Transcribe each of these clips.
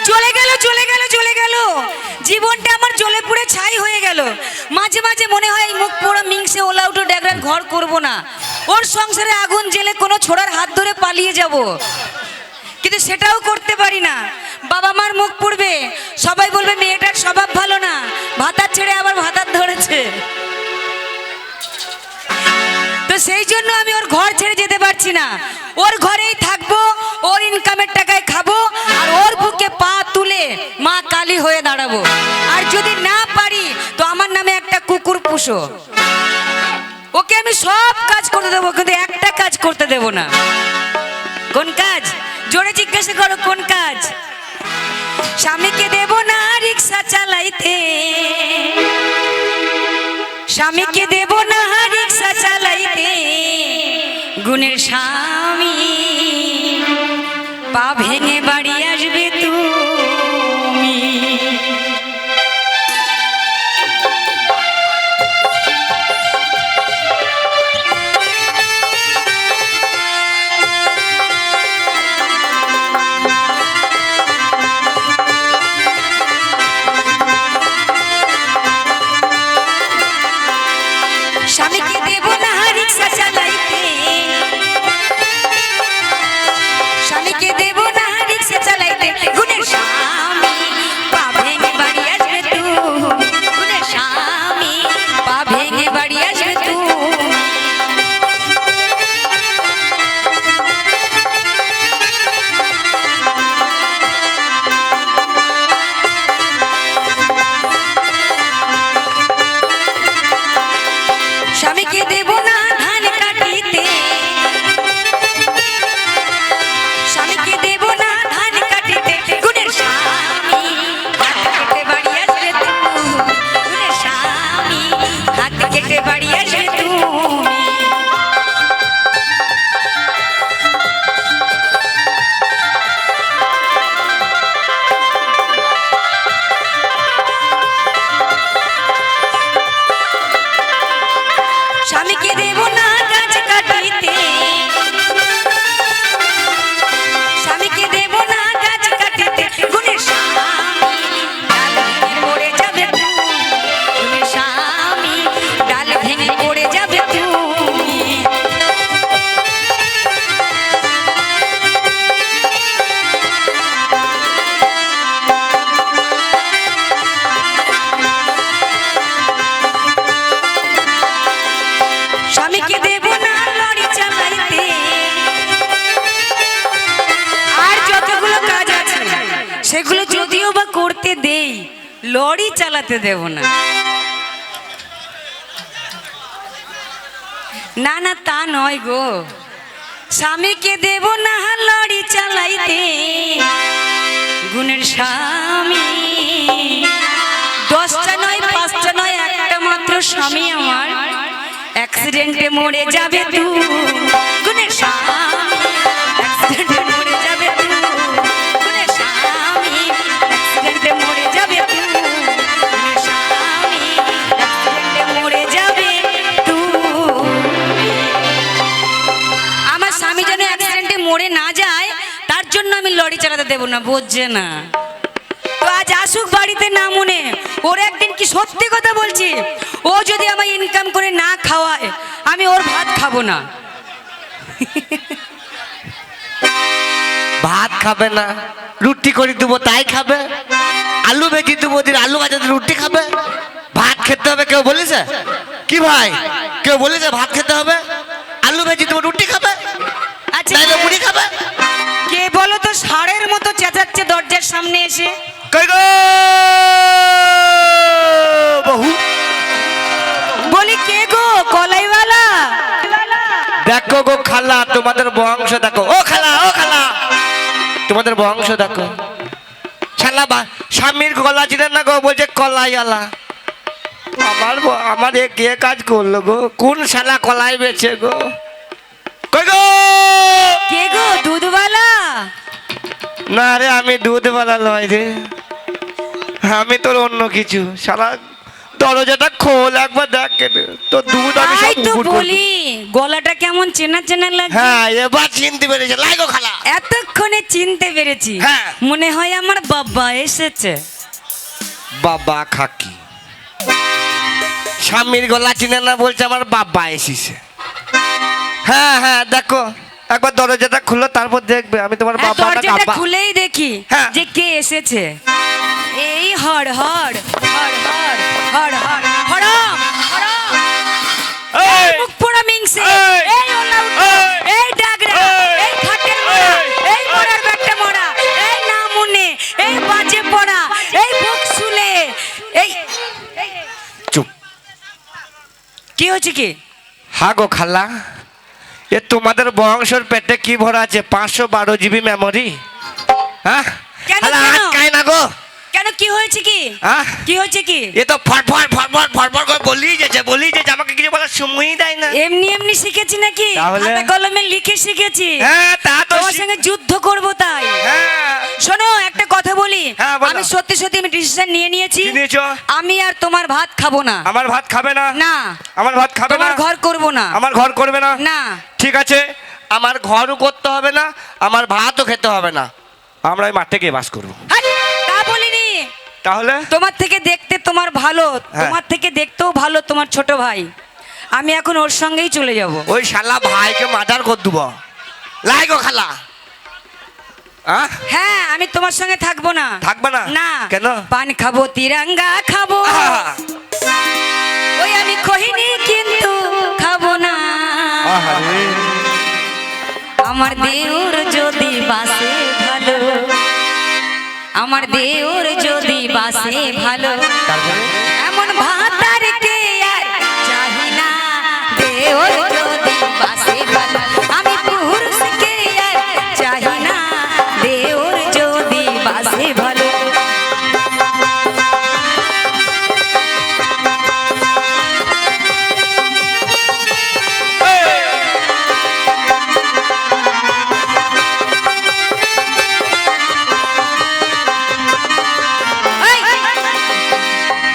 চলে গেল চলে গেল চলে গেল, জীবনটা আমার জ্বলে পুড়ে ছাই হয়ে গেল। মাঝে মাঝে মনে হয় এই মুখ পোড়া মিংসে ওলা উঠো ড্যাগরান ঘর করব না, ওর সংসারে আগুন জেলে কোনো ছোড়ার হাত ধরে পালিয়ে যাব, কিন্তু সেটাও করতে পারি না। বাবা মার মুখ পুড়বে, সবাই বলবে মেয়েটার স্বভাব ভালো না, ভাতার ছেড়ে আবার ভাতার ধরেছে। তো সেই জন্য আমি ওর ঘর ছেড়ে যেতে পারছি না, ওর ঘরেই থাকবো, ওর ইনকামের টাকায় খাবো, আর ওর বুকে পা তুলে মা কালী হয়ে দাঁড়াবো। আর যদি না পারি তো আমার নামে একটা কুকুর পুষো, ওকে আমি সব কাজ করতে দেবো, কিন্তু একটা কাজ করতে দেব না। কোন কাজ? জোরে জিজ্ঞাসা করো কোন কাজ? স্বামীকে দেব না রিক্সা চালাইতে, স্বামীকে দেব না রিক্সা চালাইতে, গুণের স্বামী পা ভেঙে বাড়ি আসবে তুমি। স্বামীকে দেব না রিক্সা চালাইতে, স্বামীকে দেব না রিক্সা চালাইতে, গুণের স্বামী পা ভেঙে বাড়ি আসবে তুমি, গুণের স্বামী পা ভেঙে বাড়ি আসবে তুমি। স্বামীকে দেব না ধান কাটিতে, স্বামীকে দেব না ধান কাটিতে, গুণের স্বামী হাত কেটে বাড়ি আসবে তুমি, গুণের স্বামী হাত কেটে বাড়ি আসবে তুমি। স্বামীকে দেব না গাছ কাটিতে, স্বামীকে দেব না গাছ কাটিতে, গুণের স্বামী ডাল ভেঙে পড়ে যাবে তুমি, গুণের স্বামী ডাল ভেঙে পড়ে যাবে তুমি। স্বামীকে দেব না লরি চালাইতে, আর যতগুলো কাজ আছে সেগুলো যদিও বা করতে দেই, লরি চালাতে দেব না। না না তা নয় গো, স্বামীকে দেব না লরি চালাইতে, গুণের স্বামী 10টা নয় 5টা নয়, একটা মাত্র স্বামী আমার অ্যাক্সিডেন্টে মরে যাবে তুমি, গুণের স্বামী অ্যাক্সিডেন্টে মরে যাবে তুমি, গুণের স্বামী অ্যাক্সিডেন্টে মরে যাবে তুমি, গুণের স্বামী অ্যাক্সিডেন্টে মরে যাবে তুমি। আমার স্বামী যেন অ্যাক্সিডেন্টে মরে না যায় তার জন্য আমি লরি চালাতে দেব না, বুঝছে না তো। আজ আসুক বাড়িতে না মনে, ওর একদিন কি সত্যি কথা বলছি, ও যদি আমায় ইনকাম করে না খাওয়ায় আমি ওর ভাত খাবো না। ভাত খাবে না, রুটি করে দেবো তাই খাবে, আলু ভেজে দেবো দিন আলু ভাজা রুটি খাবে, ভাত খেতে হবে কেউ বলেছে? কি ভাই কেউ বলেছে ভাত খেতে হবে? আলু ভেজে দেবো রুটি খাবে, আচ্ছা তাইলে মুড়ি খাবে। কে বলো তো ষাঁড়ের মতো চেঁচাচ্ছে দরজার সামনে এসে? কই গো বহু, বলি কে গো? কলাইওয়ালা? দেখো গো খালা তোমাদের বংশ দেখো, ও খালা ও খালা তোমাদের বংশ দেখো। শালা স্বামীর গলা চিনেন না গো, বলছে কলাইওয়ালা। আমার এ কে কাজ করলো গো? কোন শালা কলাই বেছে গো? কই গো কে গো? দুধওয়ালা? না রে, আমি দুধওয়ালা নয় রে, আমি তোর অন্য কিছু। শালা দরজাটা খোল একবার দেখ কেটে তো দুধ আমি তাই সব তো উপুড় করে বলি গলাটা কেমন চেনা চেনা দেব। লাগে। হ্যাঁ এবার চিনতে পেরেছে লাইগো খালা। এতক্ষণে চিনতে পেরেছি। হ্যাঁ। মনে হয় আমার বাবা এসেছে। বাবা খাকি স্বামীর গলা চিনে না বলছে আমার বাবা এসেছে। হ্যাঁ হ্যাঁ দেখো একবার দরজাটা খুলো তারপর দেখবে আমি তোমার হ্যাঁ, বাবা না দরজাটা কাব্বা। খুলেই দেখি হ্যাঁ। যে কে এসেছে। এই হর হর হর হর হর হর হরম হরম। এই মুখ পোড়া মিংসে, এই, এই ওলা উঠো, এই ডাগরা, এই খাটের মোড়া, এই মোড়ার ব্যাগটা মোড়া, এই নামুনে, এই বাজে পড়া, এই বুক শুলে, এই চুপ। কি হচ্ছে কি? হ্যাঁ গো খালা এ তোমাদের বংশের পেটে কি ভরা আছে 512 জিবি মেমোরি? হ্যাঁ কেন, খালা কেন? আটকায় না গো। কেন কি হয়েছে কি? হ্যাঁ কি হয়েছে কি? এ তো ফটফট ফটফট ফটফট করে বলেই যাচ্ছে আমাকে কিছু বলার সময়ই দেয় না। এমনি এমনি শিখেছি নাকি? তাহলে? হাতে কলমে লিখে শিখেছি। হ্যাঁ তা তো তোমার সঙ্গে যুদ্ধ করব তাই। হ্যাঁ শোনো একটা কথা বলি। হ্যাঁ, বলো। আমি সত্যি সত্যি আমি ডিসিশন নিয়ে নিয়েছি। কি নিয়েছো? আমি আর তোমার ভাত খাবো না। আমার ভাত খাবে না? না। আমার ভাত খাবে না? তোমার ঘর করব না। আমার ঘর করবে না? না। ঠিক আছে আমার ঘরও করতে হবে না আমার ভাতও খেতে হবে না আমরা এই মাঠে গিয়ে বাস করবো। হাট, তা বলিনি। তাহলে তোমার থেকে দেখতে তোমার ভালো, হ্যাঁ। তোমার থেকে দেখতেও ভালো তোমার ছোট ভাই। আমি এখন ওর সঙ্গেই চলে যাব। ওই শালা ভাইকে মাজার কর দেবো লাইগো খালা। হ্যাঁ আমি তোমার সঙ্গে থাকবো না। থাকবে না? না। কেন? পান খাবো তিরঙ্গা খাবো। ওই আমি কহিনি কিন্তু খাবো না। আমার দেউর যদি বাসে ভালো, আমার দেউর যদি বাসে ভালো, এমন ভাতার কে আর চাহি না। দেউর যদি বাসে ভালো, আমি পুরুষকে আর চাহি না। দেউর যদি বাসে ভালো। এই,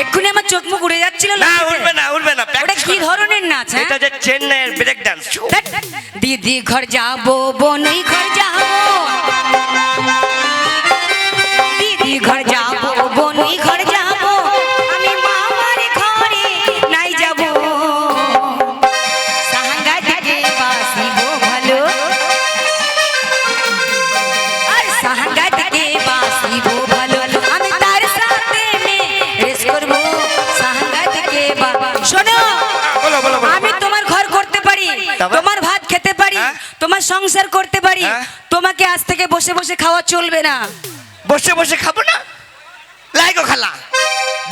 এক্ষুনি আমার চোখ মুখ উড়ে যাচ্ছিল না লাফিয়ে। উঠবে না উঠবে না ওটা practice কি করো। ধরনের নাচ? হ্যাঁ? এটা যে চেন্নাইয়ের ব্রেক ডান্স। ধ্যাৎ, দিদি ঘর যাবো বনই ঘর যাবো, দিদি ঘর যাবো বনই ঘর যাবো, আমি মামার ঘরে নাই যাবো। সাহাঙ্গা দিকে বাসিবো ভালো, আর সাহাঙ্গা দিকে বাসিবো ভালো, আমি তার সাথে রেস করবো। সাহাঙ্গা দিকে শোনো, বলো বলো বলো আমি তোমার ঘর করতে পারি, তারপর? তোমার ভাত খেতে পারি, হ্যাঁ? তোমার সংসার করতে পারি। হ্যাঁ? তোমাকে আজ থেকে বসে বসে খাওয়া চলবে না। বসে বসে খাবো না লাইগো খালা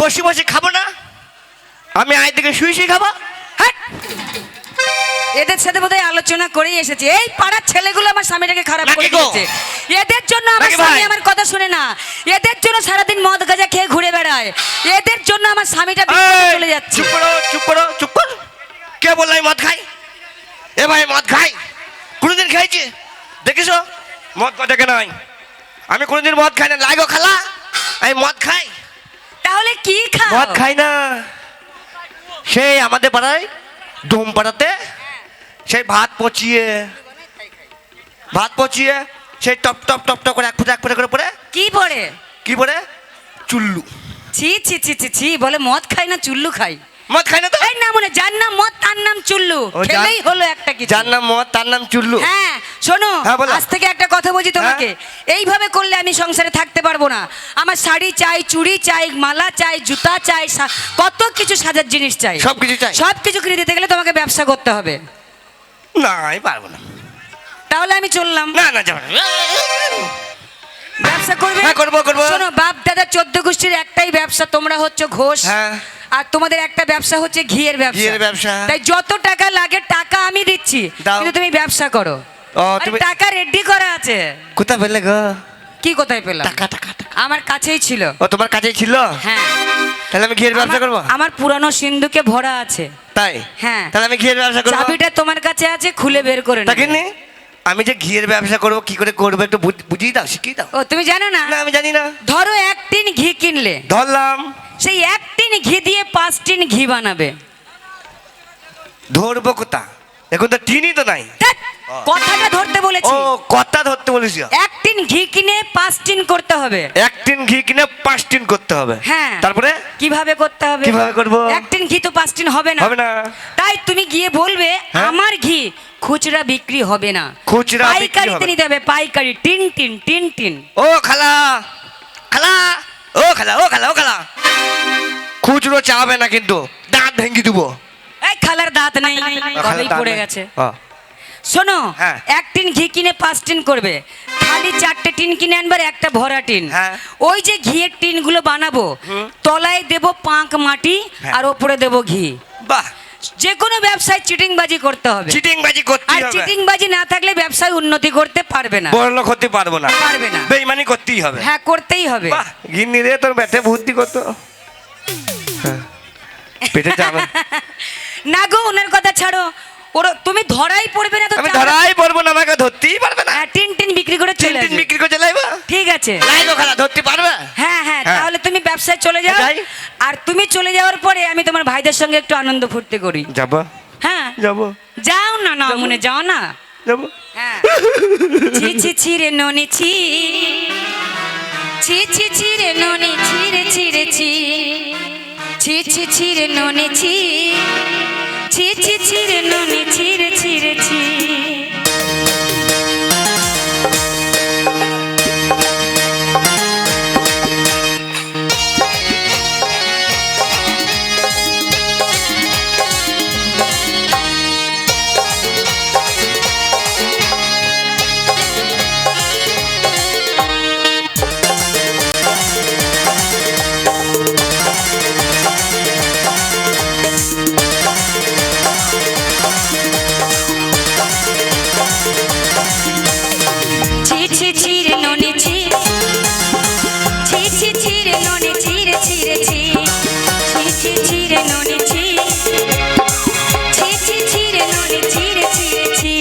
বসে বসে খাবো না আমি আয় থেকে শুয়ে শুয়ে খাবো। হাট! এদের সাথে বোধহয় আলোচনা করেই এসেছি। এই পাড়ার ছেলেগুলো আমার স্বামীটাকে খারাপ নাকি করে গো? দিয়েছে। এদের জন্য আমার নাকি স্বামী ভাই? আমার কথা শুনে না। এদের জন্য সারাদিন মদ গাঁজা খেয়ে ঘুরে বেড়ায়। এদের জন্য আমার স্বামীটা বিপদে এই, চলে যাচ্ছে। চুপ করো চুপ করো চুপ কর। কে বললো আমি মদ খাই? এ ভাই মদ খাই কোনোদিন খাইছি দেখিস মদ কথা কেন হয় আমি কোনোদিন মদ খাই না লাইগো খালা আমি মদ খাই তাহলে কি খাও? মদ খাই না সেই আমাদের পাড়ায় ডোম পাড়াতে সেই ভাত পচিয়ে সেই টপ টপ টপ টপ করে এক ফুটা করে পড়ে কি পড়ে? কি পড়ে চুল্লু ছি ছি ছি ছি ছি, বলে মদ খাই না চুল্লু খাই। মদ খাই না তো এই না মনে, যার নাম মদ তার নাম চুল্লু। ও, যার- খেলেই হলো একটা কিছু। যার নাম মদ তার নাম চুল্লু হ্যাঁ শোনো, হ্যাঁ, বলো। আজ থেকে একটা কথা বলছি তোমাকে। এইভাবে করলে আমি সংসারে থাকতে পারবো না। আমার শাড়ি চাই, চুড়ি চাই, মালা চাই, জুতা চাই, কত কিছু সাজার জিনিস চাই। সব কিছু চাই সব কিছু কিনে দিতে গেলে তোমাকে ব্যবসা করতে হবে। না আমি পারবো না তাহলে আমি চললাম। না না যাবো না। ব্যবসা করবে? হ্যাঁ, করবো। শোনো, বাপ দাদা 14 গোষ্ঠীর একটাই ব্যবসা, তোমরা হচ্ছে ঘোষ। হ্যাঁ। আর তোমাদের একটা ব্যবসা হচ্ছে ঘিয়ের ঘিয়ের ব্যবসা। তাই যত টাকা লাগে টাকা আমি দিচ্ছি, দাও। কিন্তু তুমি ব্যবসা করো। ও, আরে তুমি- টাকা রেডি করা আছে। কোথা পেলে গো কি কোথায় পেলাম? টাকা টাকা টাকা আমার কাছেই ছিল। ও তোমার কাছেই ছিল হ্যাঁ, তাহলে আমি ঘিয়ের ব্যবসা করবো আমার পুরানো সিন্ধুকে ভরা আছে। তাই হ্যাঁ। তাহলে আমি ঘিয়ের ব্যবসা করবো চাবিটা তোমার কাছে আছে, খুলে বের করে তাকে নেবে। নি আমি যে ঘিয়ের ব্যবসা করবো কি করে করবো একটু বুঝিয়ে দাও শিখিয়ে দাও ও তুমি জানো না? না আমি জানি না ধরো 1 টিন ঘি কিনলে, ধরলাম সেই 1 টিন ঘি দিয়ে 5 টিন ঘি বানাবে। ধরবো কোথা, এখন তো টিনই তো নাই। ধ্যাৎ, কথাটা ধরতে ও বলেছি। কথা ধরতে বলেছি। 1 টিন ঘি কিনে 5 টিন করতে হবে। 1 টিন ঘি কিনে 5 টিন করতে হবে। হ্যাঁ। তারপরে কিভাবে করতে হবে? কিভাবে করবো? 1 টিন ঘি তো 5 টিন হবে না। হবে না। তাই তুমি গিয়ে বলবে হ্যাঁ? আমার ঘি খুচরা বিক্রি হবে না, খুচরা বিক্রি পাইকারিতে হবে। নিতে হবে, পাইকারি, টিন টিন টিন টিন। ও খালা, খালা, ও খালা, ও খালা, ও খালা, খুচরো চাবে না কিন্তু, দাঁত ভেঙে দেবো। এই খালার দাঁত নেই, কবেই পড়ে গেছে। শোনো, হ্যাঁ। 1 টিন ঘি কিনে 5 টিন করবে, খালি 4টে টিন কিনে আনবার, একটা ভরা টিন। হ্যাঁ। ওই যে ঘিয়ের টিন গুলো বানাবো, তলায় দেব পাঁক মাটি, হ্যাঁ। আর ওপরে দেব ঘি। বাহ, যে কোনো ব্যবসায় চিটিংবাজি করতে হবে, চিটিংবাজি করতে আর হবে। চিটিংবাজি না থাকলে ব্যবসায় উন্নতি করতে পারবে না। বড় লোক হতে পারবো না, পারবে না। বেইমানি করতেই হবে। হ্যাঁ, করতেই হবে। বাহ, গিন্নি রে তোর পেটে বুদ্ধি কত। হ্যাঁ, পেটে যাবে। না গো, ওনার কথা ছাড়ো, ওর তুমি ধরাই পড়বে না তো। আমি ধরাই পড়বো না, আমাকে ধরতেই পারবে না। হ্যাঁ, টিন টিন বিক্রি করে টিন চলে টিন আসবে। বিক্রি করে লাইবা। ঠিক আছে। লাইগো খালা, ধরতে পারবে? হ্যাঁ হ্যাঁ, হ্যাঁ। তাহলে তুমি ব্যবসায় চলে যাও। যাই। আর তুমি চলে যাওয়ার পরে আমি তোমার ভাইদের সঙ্গে একটু আনন্দ ফুর্তি করি। যাবো, হ্যাঁ, যাবো, যাও না, না মনে যাও না। যাবো। হ্যাঁ। ছি ছি ছি রে ননি ছি, ছি ছি ছি রে ননি ছি রে ছি রে ছি, ছি ছি ছি রে ননি ছি, ছি ছি ছি রে ননি ছি রে ছি রে ছি। ছি ছি ছি রে ননি ছি, ছি ছি ছি রে ননি ছি রে ছি রে ছি, ছি ছি ছি রে ননি ছি, ছি ছি ছি রে ননি ছি রে ছি রে ছি।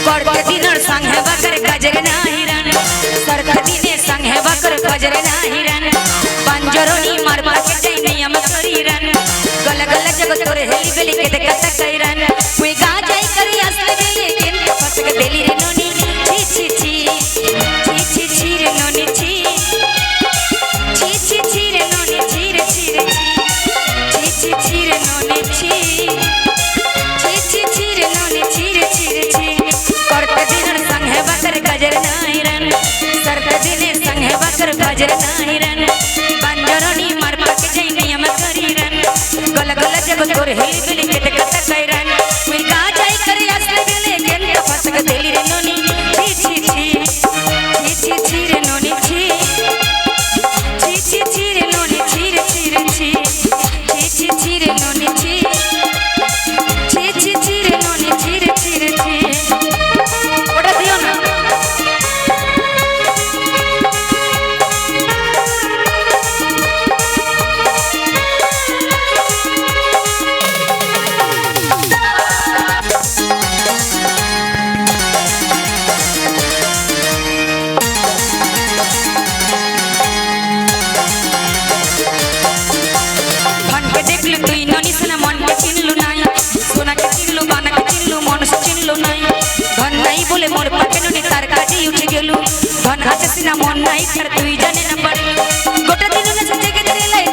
करते दिनर संग है बकर कजर नाही रन, सरका दिने संग है बकर कजर नाही रन, पंजरोनी मार पाके जाई नियम करी रन, गल गल जग तोरे हेली बेली के देखत कैरन, कोई गा जाई करी असले बेली केन फसक बेली रे नोनी छी छी छी, छी छी छी रे नोनी छी, छी छी छी रे नोनी छी रे छी रे छी, छी छी छी रे नोनी छी, छी छी छी रे नोनी छी रे छी रे छी। करते दिन संग है बकर गजर नाही रन, सरते दिने संग है बकर गजर नाही रन, बंजरोनी मार पाके जाई नियम करी रन, गल गल जब तोर हेली बेली के देखत कैरन, कोई का जाई करे असले बेले केन फसक देली रे नोनी छी छी छी, छी छी छी रे नोनी छी, छी छी छी रे नोनी छी रे छी रे छी, छी छी छी रे नोनी छी, छी छी छी रे नोनी छी रे छी रे छी। ওটা দিও না। ধনকে দেখলু তুই ননি সোনা, মনকে চিনলু নাই, সোনাকে চিনলু বানাকে চিনলু, মানুষ চিনলু নাই, ধন নাই বলে মোর পাকে ননি তার কাজে উঠে গেলু, ধন আছে সিনা মন নাই তার তুই জানে না পারলু, গোটা দিন না জেগে দিলাই